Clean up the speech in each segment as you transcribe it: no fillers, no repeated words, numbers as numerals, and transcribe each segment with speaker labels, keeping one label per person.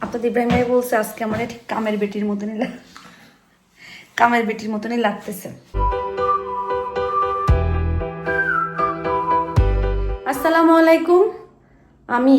Speaker 1: আপনাদের ইব্রাহিম ভাই বলছে আজকে আমার ঠিক কামের বেটির মতনই লাগতেছে। আসসালামু আলাইকুম। আমি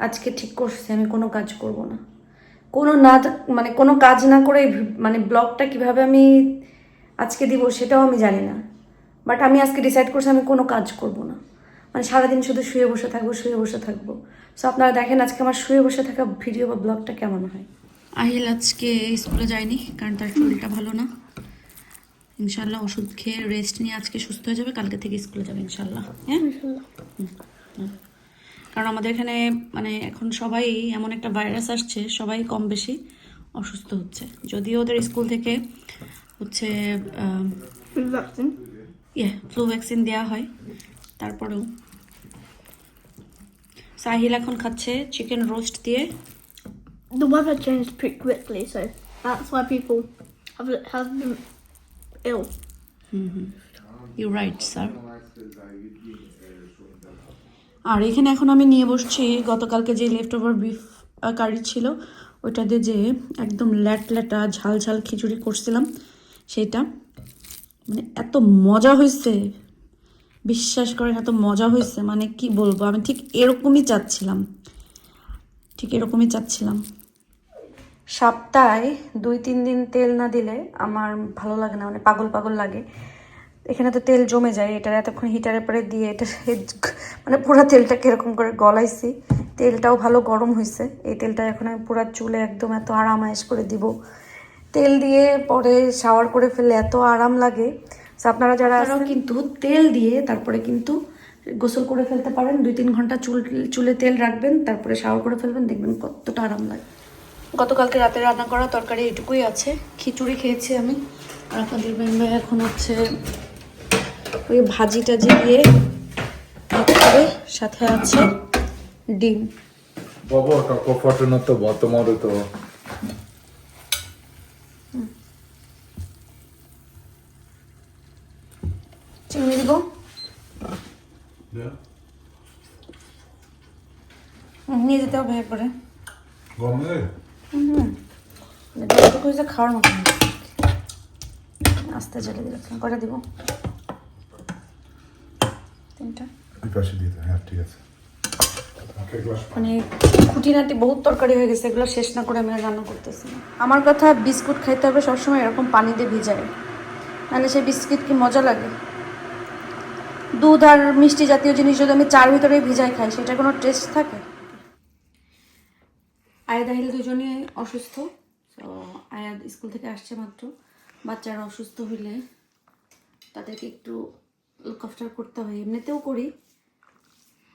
Speaker 1: আজকে ঠিক করছি আমি কোনো কাজ করব না, কোনো কাজ না করে মানে ব্লগটা কিভাবে আমি আজকে দিব সেটাও আমি জানি না, বাট আমি আজকে ডিসাইড করছি আমি কোনো কাজ করব না, মানে সারাদিন শুধু শুয়ে বসে থাকবো। সো আপনারা দেখেন আজকে আমার শুয়ে বসে থাকা ভিডিও বা ব্লগটা কেমন হয়। আহিল আজকে স্কুলে যায়নি কারণ তার শরীরটা ভালো না। ইনশাল্লাহ ওষুধ খেয়ে রেস্ট নিয়ে আজকে সুস্থ হয়ে যাবে, কালকে থেকে স্কুলে যাবে ইনশাল্লাহ। হ্যাঁ, কারণ আমাদের এখানে মানে এখন সবাই এমন একটা ভাইরাস আসছে, সবাই কম বেশি অসুস্থ হচ্ছে। যদিও ওদের স্কুল থেকে হচ্ছে ফ্লু ভ্যাকসিন দেওয়া হয়, তারপরেও সাহিল এখন খাচ্ছে চিকেন রোস্ট দিয়ে।
Speaker 2: The weather changed pretty quickly, so that's why people have been ill.
Speaker 1: You're right, sir. আর এখানে এখন আমি নিয়ে বসছি গতকালকে যে লেফট ওভার বিফ কারি ছিল, ওইটা দিয়ে যে একদম ল্যাটা ঝাল ঝাল খিচুড়ি করছিলাম, সেটা মানে এত মজা হয়েছে, বিশ্বাস করেন এত মজা হয়েছে, মানে কি বলবো, আমি ঠিক এরকমই চাচ্ছিলাম। সপ্তাহে 2-3 দিন তেল না দিলে আমার ভালো লাগে না, মানে পাগল লাগে। এখানে তো তেল জমে যায়, এটা এতক্ষণ হিটারের পরে দিয়ে এটা মানে পুরো তেলটাকে এরকম করে গলাইছি, তেলটাও ভালো গরম হয়েছে। এই তেলটা এখন আমি পুরো চুলে একদম এত আরামায়েশ করে দিব। তেল দিয়ে পরে শাওয়ার করে ফেললে এত আরাম লাগে। আপনারা যারা কিন্তু তেল দিয়ে তারপরে কিন্তু গোসল করে ফেলতে পারেন, 2-3 ঘন্টা চুলে তেল রাখবেন, তারপরে শাওয়ার করে ফেলবেন, দেখবেন কতটা আরাম লাগে। গতকালকে রাতে রান্না করা তরকারি এটুকুই আছে, খিচুড়ি খেয়েছি আমি। আর আপনাদের ভাই এখন হচ্ছে ওই ভাজিটা দিয়ে করে সাথে আছে ডিম।
Speaker 3: Bobo, tocco fortunato botto morto.
Speaker 1: চিংড়ি দিব। নিয়ে যেতে হবে এরপরে।
Speaker 3: Come?
Speaker 1: যতটুকু হয়েছে খাওয়ার মতো আস্তে জ্বালিয়ে দিলাম। কটা দিব? 3টা।
Speaker 3: এই পাশে দিয়ে দাও, হ্যাঁ ঠিক আছে।
Speaker 1: মানে খুঁটিনাটি বহুত তরকারি হয়ে গেছে, এগুলো শেষ না করে আমি আর রান্না করতেছি না। আমার কথা বিস্কুট খাইতে হবে সবসময় এরকম পানি দিয়ে ভিজায়, মানে সেই বিস্কিট কি মজা লাগে? দুধ আর মিষ্টি জাতীয় জিনিস যদি আমি চার ভিতরে ভিজাই খাই, সেটা কোনো টেস্ট থাকে? আয়াদ আহিল দুজনই অসুস্থ। তো আয়াদ স্কুল থেকে আসছে মাত্র। বাচ্চারা অসুস্থ হইলে তাদেরকে একটু লুক আফটার করতে হয়, এমনিতেও করি,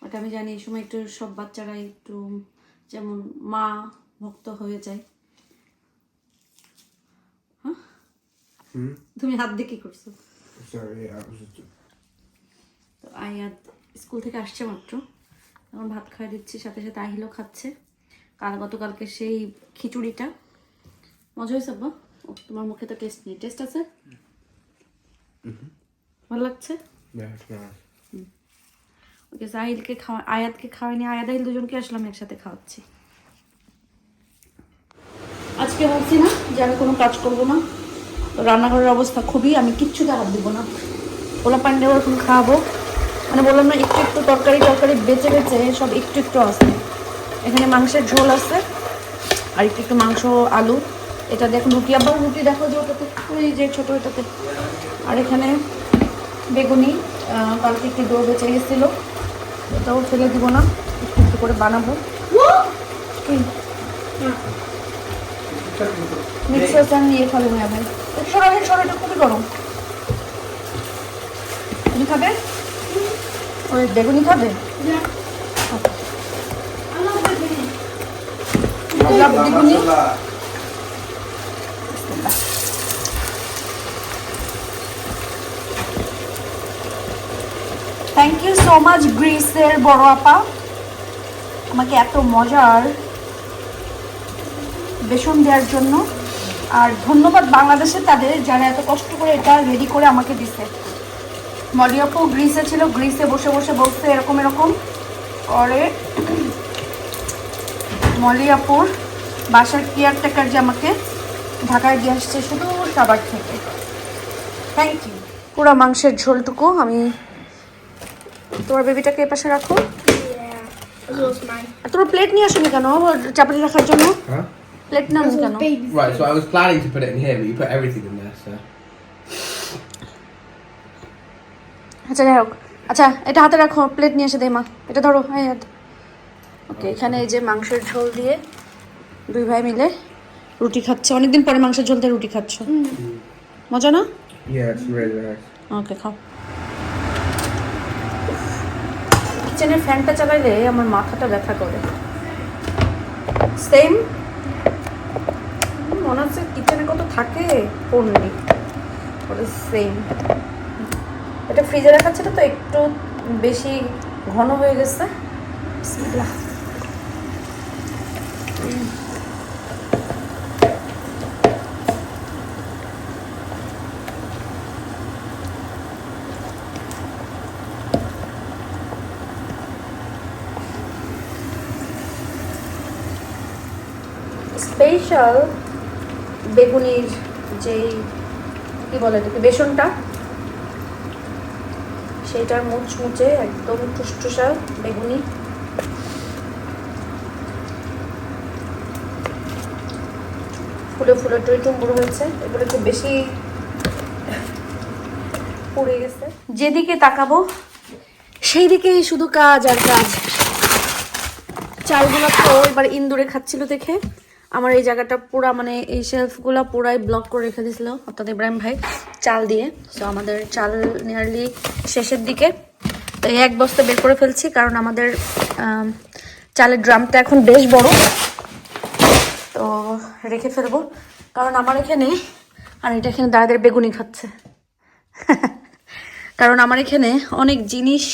Speaker 1: বাট আমি জানি এই সময় একটু সব বাচ্চারা একটু যেমন মা ভক্ত হয়ে যায়। হ্যাঁ, তুমি হাত দিয়ে কি করছো? তো আয়াদ স্কুল থেকে আসছে মাত্র, এখন ভাত খাওয়া দিচ্ছি, সাথে সাথে আহিলও খাচ্ছে। গতকালকে সেই খিচুড়িটা মজা হয়েছে আব্বা? ও তোমার মুখে তো টেস্ট নেই, টেস্ট আছে? ভালো লাগছে? ওকে, সাহিলকে আয়াতকে খাওয়াইনি, আয়াত আহিল দুজনকে আসলাম একসাথে খাওয়াচ্ছি। আজকে ভাবছি না যে আমি কোনো কাজ করবো না, তো রান্নাঘরের অবস্থা খুবই, আমি কিচ্ছুতে হাত দিব না, ওলা পান্ডে ওরকম খাওয়াবো। মানে বললাম না, একটু তরকারি বেঁচে সব একটু আছে। এখানে মাংসের ঝোল আছে আর একটু মাংস আলু, এটা দেখুন রুটি, আবার রুটি দেখো যে ওটাতে, ওই যে ছোটো ওটাতে। আর এখানে বেগুনি, কালকে একটু ডো বেঁচে গেছিলো, এটাও ফেলে দিব না, একটু করে বানাবো। মিক্সার চান নিয়ে খাবে না ভাই, সরাইটা খুবই গরম। তুমি খাবে? ওই বেগুনি খাবে? বেগুনি থ্যাংক ইউ সো মাচ গ্রিসের বড় আপা, আমাকে এত মজার বেসন দেওয়ার জন্য। আর ধন্যবাদ বাংলাদেশে তাদের, যারা এত কষ্ট করে এটা রেডি করে আমাকে দিছে। মলি আপু গ্রিসে ছিল, গ্রিসে বসে বলছে এরকম করে। মলি আপুর বাসার কেয়ারটেকার যে আমাকে ঢাকায় দিয়ে আসছে শুধু খাবার থেকে। Thank you. পুরো মাংসের ঝোলটুকু আমি, তোমার বেবিটাকে এ পাশে রাখো।
Speaker 2: Yeah. As well as mine.
Speaker 1: আর তোমার প্লেট নিয়ে আসোনি কেন চাপাতি রাখার জন্য?
Speaker 3: Huh?
Speaker 1: প্লেট না
Speaker 2: As well
Speaker 1: কেন?
Speaker 2: as baby.
Speaker 4: Right, so I was planning to put it in here, but you put everything in there, so.
Speaker 1: আচ্ছা যাই হোক, আচ্ছা এটা হাতে রাখো, প্লেট নিয়ে এসে দে মা, এটা ধরো। হ্যাঁ ওকে, এখানে এই যে মাংসের ঝোল দিয়ে দুই ভাই মিলে রুটি খাচ্ছে। অনেকদিন পরে মাংসের ঝোল দিয়ে রুটি খাচ্ছ, মজা না?
Speaker 3: Yeah, it's really nice.
Speaker 1: ওকে খাও। কিচেনের ফ্যানটা চালাইলে আমার মাথাটা ব্যথা করে। সেম মনে হচ্ছে কিচেনে কত থাকে ফোন নেই, সেম। এটা ফ্রিজে রাখা ছিল তো একটু বেশি ঘন হয়ে গেছে। বিসমিল্লাহ। স্পেশাল বেগুনির যেই কি বলে এটাকে, বেসনটা, সেইটার মুচমুচে একদম টুসটুসা বেগুনি। ফুলে ফুলে টইটুম্বুর হয়েছে, এগুলো একটু বেশি পুড়ে গেছে। যেদিকে তাকাবো সেই দিকেই শুধু কাজ আর কাজ। চালগুলো তো এবার ইন্দুরে খাচ্ছিল দেখে আমার এই জায়গাটা পুরা, মানে এই শেলফগুলো পুরাই ব্লক করে রেখে দিয়েছিল অর্থাৎ ইব্রাহিম ভাই চাল দিয়ে। তো আমাদের চাল নিয়ারলি শেষের দিকে, তো এই এক বস্তা বের করে ফেলছি কারণ আমাদের চালের ড্রামটা এখন বেশ বড়, তো রেখে ফেলবো। কারণ আমার এখানে, আর এটা এখানে দাদাদের বেগুনি খাচ্ছে কারণ আমার এখানে অনেক জিনিস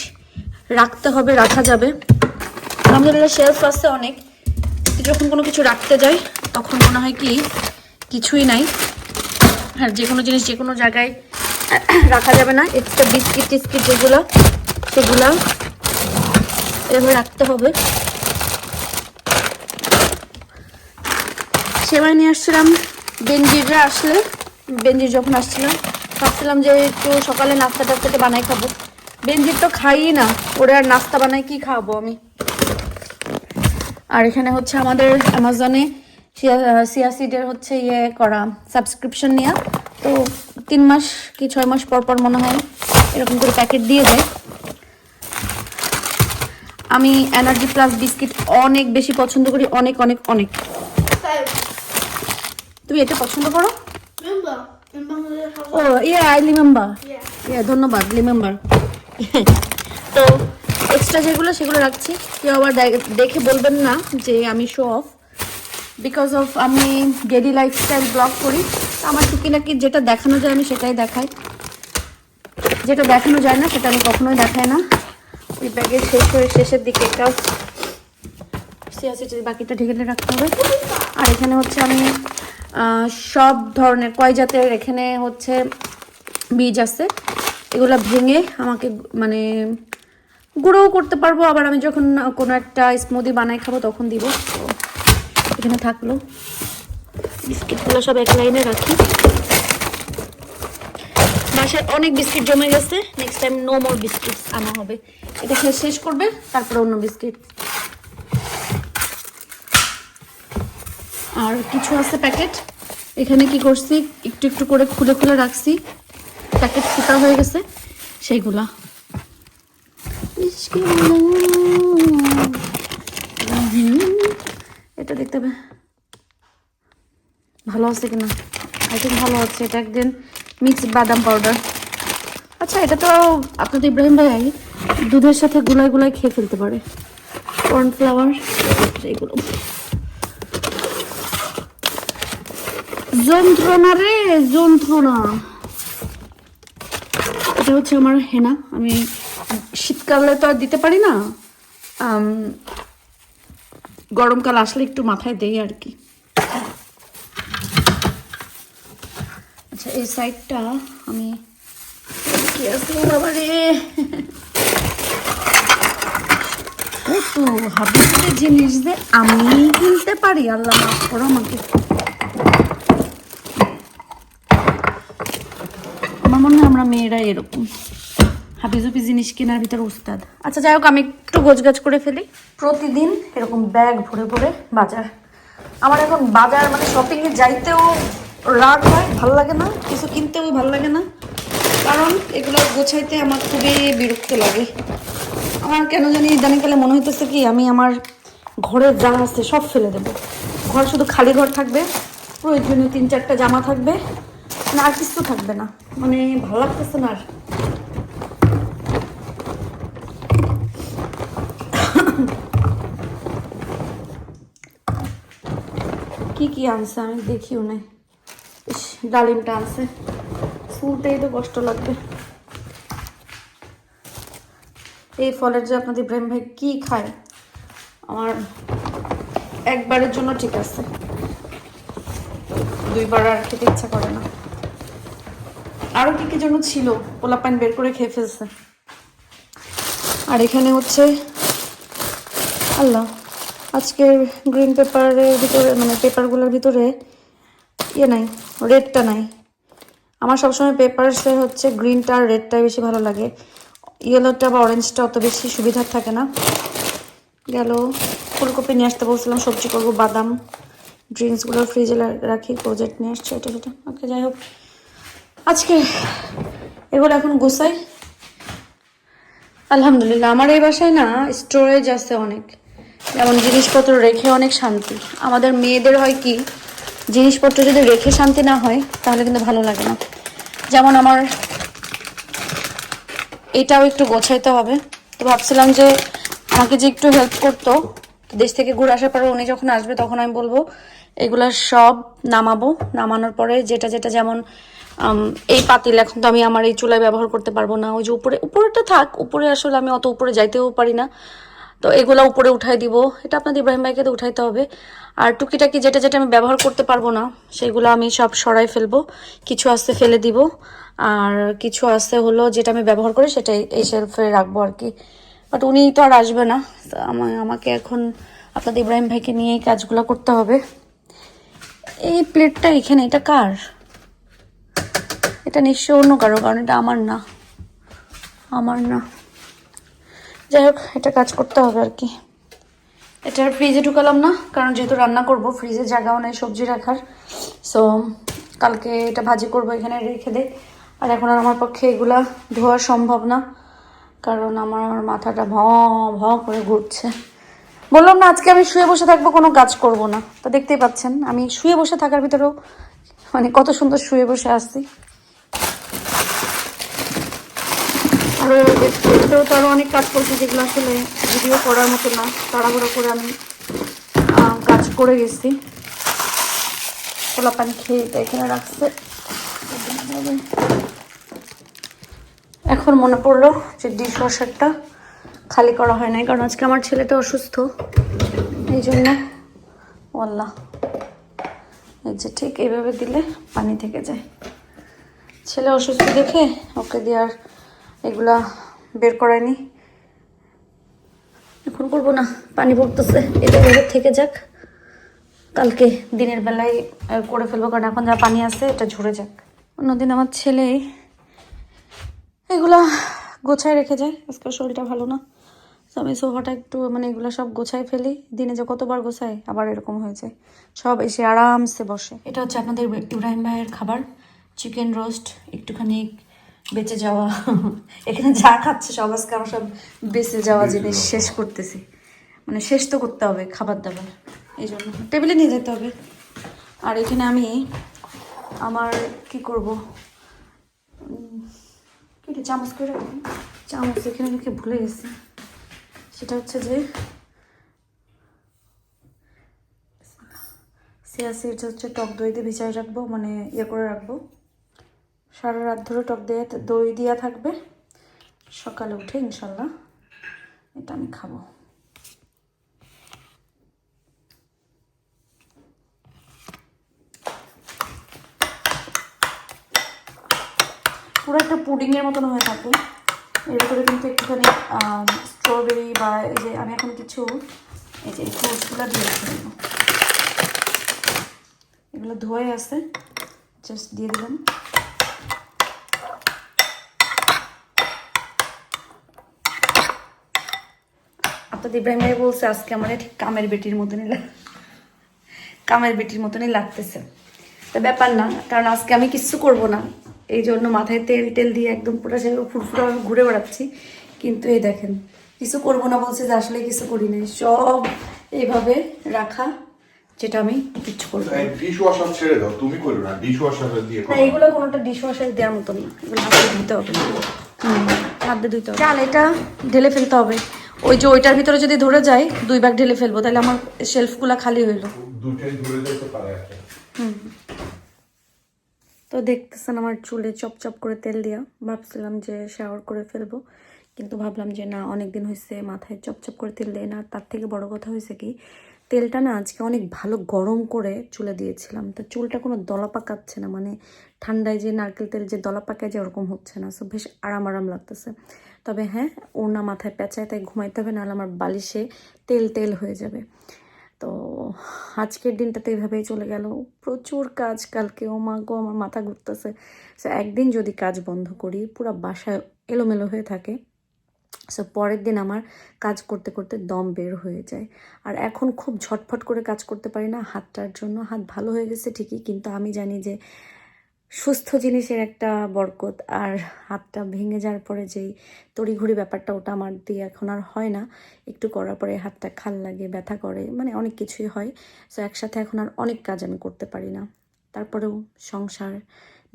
Speaker 1: রাখতে হবে, রাখা যাবে। আলহামদুলিল্লাহ শেলফ আছে অনেক, যখন কোনো কিছু রাখতে যাই তখন মনে হয় কি কিছুই নাই। আর যে কোনো জিনিস যে কোনো জায়গায় রাখা যাবে না। এক্সট্রা বিস্কিট টিস্কিট যেগুলো সেগুলো এভাবে রাখতে হবে। সেবাই নিয়ে আসছিলাম বেনজিররা আসলে, বেনজির যখন আসছিলাম ভাবছিলাম যে একটু সকালে নাস্তা টাস্তাতে বানাই খাবো। বেনজির তো খাই না, ওরা আর নাস্তা বানাই কি খাবো আমি। আর এখানে হচ্ছে আমাদের অ্যামাজনে সিয়াসিডের হচ্ছে ইয়ে করা সাবস্ক্রিপশন নেওয়া, তো 3 মাস কি 6 মাস পর পর মনে হয় এরকম করে প্যাকেট দিয়ে দেয়। আমি এনার্জি প্লাস বিস্কিট অনেক বেশি পছন্দ করি, অনেক অনেক অনেক।
Speaker 2: So,
Speaker 1: তুমি এটা পছন্দ করো?
Speaker 2: remember in Bangladesh,
Speaker 1: ও ইয়ে আই রিমেম্বার,
Speaker 2: yeah.
Speaker 1: ইয়ে ধন্যবাদ রিমেম্বার। তো এক্সট্রা যেগুলো সেগুলো রাখছি, কেউ আবার দেখে বলবেন না যে আমি শো অফ, বিকজ অফ আমি ডেইলি লাইফস্টাইল ব্লগ করি। আমার টুকিটাকি যেটা দেখানো যায় আমি সেটাই দেখাই, যেটা দেখানো যায় না সেটা আমি কখনোই দেখাই না। ওই ব্যাগের শেষের দিকে একটা সিয়াসিটের বাকিটা ঢেকে রাখতে হবে। আর এখানে হচ্ছে আমি সব ধরনের কয় জাতের এখানে হচ্ছে বীজ আছে, এগুলো ভেঙে আমাকে মানে গুঁড়োও করতে পারবো, আবার আমি যখন কোনো একটা স্মুদি বানাই খাবো তখন দিব। তো এখানে থাকলো বিস্কিটগুলো সব এক লাইনে রাখি। বাসায় অনেক বিস্কিট জমে গেছে, next time no more biscuit আনা হবে। এটা শেষ করবে তারপরে অন্য বিস্কিট। আর কিছু আছে প্যাকেট, এখানে কি করছি একটু একটু করে খুলে খুলে রাখছি, প্যাকেট ফুটা হয়ে গেছে সেইগুলা। এটা দেখতে হবে ভালো আছে কিনা, আই থিঙ্ক ভালো আছে। এটা একদিন মিক্স বাদাম পাউডার। আচ্ছা এটা তো আপনাদের ইব্রাহিম ভাই দুধের সাথে গুলায় গুলায় খেয়ে ফেলতে পারে। কর্নফ্লাওয়ার এইগুলো, যন্ত্রণা রে যন্ত্রণা। এটা হচ্ছে আমার হেনা, আমি শীতকালে তো আর দিতে পারি না, গরমকাল আসলে একটু মাথায় দেই আর কি। আচ্ছা এই সাইডটা আমি কি আছে বাবা রে, তো হাবিজাবি জিনিস যে আমি কিনতে পারি, আল্লাহ মাফ করো আমাকে। আমার মনে হয় আমরা মেয়েরা এরকম হাবিজাবি জিনিস কেনার ভিতরে উস্তাদ। আচ্ছা যাই হোক, আমি একটু গোছগাছ করে ফেলি। প্রতিদিন এরকম ব্যাগ ভরে ভরে বাজার। আমার এখন বাজার মানে শপিংয়ে যাইতেও রাগ হয়, ভালো লাগে না, কিছু কিনতেও ভালো লাগে না, কারণ এগুলো গোছাইতে আমার খুবই বিরক্ত লাগে। আমার কেন জানি ইদানিংকালে মনে হইতেছে কি আমি আমার ঘরে যা আছে সব ফেলে দেবো, ঘর শুধু খালি ঘর থাকবে, প্রয়োজনীয় 3-4টা জামা থাকবে, মানে আর কিছু থাকবে না, মানে ভালো লাগতেছে না আর। কি কি আনছে আমি দেখিও নাই। ইস, ডালিমটা আনছে, ফুলতেই তো কষ্ট লাগবে। এই ফলের যে আপনাদের ইব্রাহিম ভাই কি খায়, আমার একবারের জন্য ঠিক আছে, 2বার আর খেতে ইচ্ছা করে না। আরো কি কি জন্য ছিল, পোলাপান বের করে খেয়ে ফেলছে। আর এখানে হচ্ছে আল্লাহ, আজকের গ্রিন পেপারের ভিতরে মানে পেপারগুলোর ভিতরে ইয়ে নাই, রেডটা নাই। আমার সবসময় পেপারসে হচ্ছে গ্রিনটা আর রেডটাই বেশি ভালো লাগে, ইয়েলোটা বা অরেঞ্জটা অত বেশি সুবিধার থাকে না। গেল ফুলকপি নিয়ে আসতে বলছিলাম, সবজি করবো, বাদাম, ড্রিঙ্কসগুলো ফ্রিজে রাখি, প্রোজেক্ট নিয়ে আসছে এটা সেটা। ওকে যাই হোক, আজকে এগুলো এখন গোছাই। আলহামদুলিল্লাহ আমার এই বাসায় না স্টোরেজ আছে অনেক, যেমন জিনিসপত্র রেখে অনেক শান্তি। আমাদের মেয়েদের হয় কি, জিনিসপত্র যদি রেখে শান্তি না হয় তাহলে কিন্তু ভালো লাগে না। যেমন আমার এটাও একটু গোছাইতে হবে, তো ভাবছিলাম যে আমাকে যে একটু হেল্প করতো, দেশ থেকে ঘুরে আসার পরে উনি যখন আসবে তখন আমি বলবো এগুলা সব নামাবো, নামানোর পরে যেটা যেটা যেমন এই পাতিল এখন তো আমি আমার এই চুলায় ব্যবহার করতে পারবো না, ওই যে উপরেটা থাক, উপরে আসলে আমি অত উপরে যাইতেও পারি না, তো এগুলা উপরে উঠাই দিব। এটা আপনাদের ইব্রাহিম ভাইকে তো উঠাইতে হবে। আর টুকিটাকি যেটা যেটা আমি ব্যবহার করতে পারবো না সেগুলো আমি সব সরাই ফেলবো, কিছু আছে ফেলে দিব, আর কিছু আছে হলো যেটা আমি ব্যবহার করি সেটাই এই শেলফে রাখবো আর কি। বাট উনি তো আর আসবে না, তো আমাকে এখন আপনাদের ইব্রাহিম ভাইকে নিয়ে এই কাজগুলো করতে হবে। এই প্লেটটা এখানে, এটা কার? এটা নিশ্চয় অন্য কারো, কারণ এটা আমার না, আমার না। যাই হোক, এটা কাজ করতে হবে আর কি। এটা ফ্রিজে ঢুকালাম না, কারণ যেহেতু রান্না করব ফ্রিজে জায়গাও নেই সবজি রাখার, সো কালকে এটা ভাজি করব, এখানে রেখে দেই। আর এখন আর আমার পক্ষে এগুলা ধোয়া সম্ভব না, কারণ আমার মাথাটা ভ ভ করে ঘুরছে। বললাম না আজকে আমি শুয়ে বসে থাকবো, কোনো কাজ করব না, তো দেখতেই পাচ্ছেন আমি শুয়ে বসে থাকার ভিতরেও মানে কত সুন্দর শুয়ে বসে আসছি। আরও এতেও তো আরও অনেক কাজ করছি যেগুলো আসলে ভিডিও করার মতো না, তাড়াহুড়ো করে আমি কাজ করে গেছি। পোলা পানি খেয়ে এখানে রাখছে। এখন মনে পড়লো যে ডিশ ওয়াশারটা খালি করা হয় নাই, কারণ আজকে আমার ছেলেটা অসুস্থ, এই জন্য। আল্লাহ, এই যে ঠিক এইভাবে দিলে পানি থেকে যায়। ছেলে অসুস্থ দেখে ওকে দিয়ে আর এগুলা বের করায়নি। এখন করবো না, পানি পড়তেছে, এটা ভেবে থেকে যাক, কালকে দিনের বেলায় করে ফেলবো, কারণ এখন যা পানি আছে এটা ঝরে যাক। অন্যদিন আমার ছেলে এগুলা গোছায় রেখে যায়, আজকে শরীরটা ভালো না, তো আমি সোফাটা একটু মানে এগুলো সব গোছাই ফেলি। দিনে যে কতবার গোছাই আবার এরকম হয়ে যায়, সব এসে আরামসে বসে। এটা হচ্ছে আপনাদের ইব্রাহিম ভাইয়ের খাবার, চিকেন রোস্ট, একটুখানি বেঁচে যাওয়া এখানে যা খাচ্ছে সব আজকে আমার সব বেঁচে যাওয়া জিনিস শেষ করতেছি, মানে শেষ তো করতে হবে খাবার দাবার, এই জন্য টেবিলে নিয়ে যেতে হবে। আর এখানে আমি আমার কি করব, কি চামচ করে রাখি, চামচ এখানে রেখে ভুলে গেছি। সেটা হচ্ছে যে চিয়া সিডস হচ্ছে টক দই দিয়ে ভিজাই রাখবো, মানে ইয়ে করে রাখবো, সারা রাত ধরে টক দই দিয়া থাকবে, সকালে উঠে ইনশাল্লাহ এটা আমি খাবো। পুরো একটা পুডিংয়ের মতন হয়ে থাকবে, এর ভিতরে কিন্তু একটুখানি স্ট্রবেরি বা এই যে আমি এখন কিছু এই যে ফ্রুটসগুলো দিয়েছি, এগুলো ধোয়ে আছে, জাস্ট দিয়ে দিলাম। আপনাদের ইব্রাহিম ভাই বলছে আজকে আমার ঠিক কামের বেটির মতনই লাগতেছে। তো ব্যাপার না, কারণ আজকে আমি কিচ্ছু করব না, এই জন্য মাথায় তেল টেল দিয়ে একদম পুরো সে ফুরফুরা ঘুরে বেড়াচ্ছি। কিন্তু এই দেখেন, কিছু করব না বলছে যে আসলে কিছু করি নাই, সব এইভাবে রাখা, যেটা আমি কিচ্ছু করবো না।
Speaker 3: ডিশ ওয়াশার ছেড়ে দাও, তুমি করো না, ডিশ ওয়াশার দিয়ে
Speaker 1: না, এগুলো কোনোটা ডিশ ওয়াশার দেওয়ার মতন না, এগুলো হাতে ধুতে হবে। হাত দিয়ে ধুতে হবে। চাল এটা ঢেলে ফেলতে হবে, ওই যে ওইটার ভিতরে যদি ধরে যায় 2 ব্যাগ ঢেলে ফেলবো, তাহলে আমার শেলফগুলো খালি হইলো।
Speaker 3: দুটাই ধরে যেতে পারে।
Speaker 1: তো দেখতেছেন আমার চুলে চপ করে তেল দিয়া, ভাবছিলাম যে শাওয়ার করে ফেলবো, কিন্তু ভাবলাম যে না, অনেক দিন হয়েছে মাথায় চপ করে তেল দেয় না। তার থেকে বড় কথা হয়েছে কি, তেলটা না আজকে অনেক ভালো গরম করে চুলে দিয়েছিলাম, তো চুলটা কোনো দলা পাকাচ্ছে না, মানে ঠান্ডায় যে নারকেল তেল যে দলা পাকায় যে ওরকম হচ্ছে না, সো বেশ আরাম লাগতেছে। তবে হ্যাঁ, ওড়না মাথায় পেঁচায়, তাই ঘুমাইতে হবে, নাহলে আমার বালিশে তেল হয়ে যাবে। তো আজকের দিনটা তো এইভাবেই চলে গেল, প্রচুর কাজ কালকে, ও মা গো আমার মাথা ঘুরতেছে। সো একদিন যদি কাজ বন্ধ করি, পুরো বাসায় এলোমেলো হয়ে থাকে, সো পরের দিন আমার কাজ করতে করতে দম বের হয়ে যায়। আর এখন খুব ঝটফট করে কাজ করতে পারি না হাতটার জন্য। হাত ভালো হয়ে গেছে ঠিকই, কিন্তু আমি জানি যে সুস্থ জিনিসের একটা বরকত, আর হাতটা ভেঙে যাওয়ার পরে যেই তড়িঘড়ি ব্যাপারটা, ওটা আমার দিয়ে এখন আর হয় না। একটু করার পরে হাতটা খাল লাগে, ব্যথা করে, মানে অনেক কিছুই হয়। সো একসাথে এখন আর অনেক কাজ আমি করতে পারি না। তারপরেও সংসার,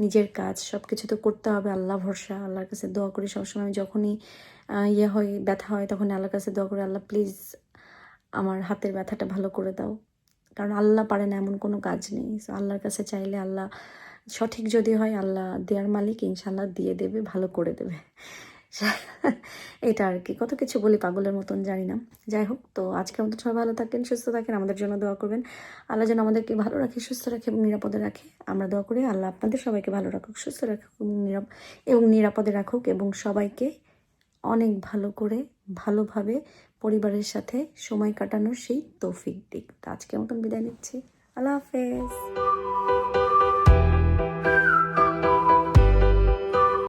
Speaker 1: নিজের কাজ, সব কিছু তো করতে হবে। আল্লাহ ভরসা, আল্লাহর কাছে দোয়া করি সবসময়। আমি যখনই ব্যথা হয়, তখন আল্লাহর কাছে দোয়া করি, আল্লাহ প্লিজ আমার হাতের ব্যথাটা ভালো করে দাও, কারণ আল্লাহ পারে না এমন কোনো কাজ নেই। সো আল্লাহর কাছে চাইলে আল্লাহ সঠিক যদি হয়, আল্লাহ দেওয়ার মালিক, ইনশাল্লাহ দিয়ে দেবে, ভালো করে দেবে। এটা আর কি, কত কিছু বলি পাগলের মতন, জানি না। যাই হোক, তো আজকের মতো সবাই ভালো থাকেন, সুস্থ থাকেন, আমাদের জন্য দোয়া করবেন। আল্লাহ যেন আমাদেরকে ভালো রাখে, সুস্থ রাখে এবং নিরাপদে রাখে। আমরা দোয়া করি আল্লাহ আপনাদের সবাইকে ভালো রাখুক, সুস্থ রাখুক এবং নিরাপদে রাখুক, এবং সবাইকে অনেক ভালো করে ভালোভাবে পরিবারের সাথে সময় কাটানোর সেই তৌফিক দিক। তো আজকের মতন বিদায় নিচ্ছি, আল্লাহ হাফেজ।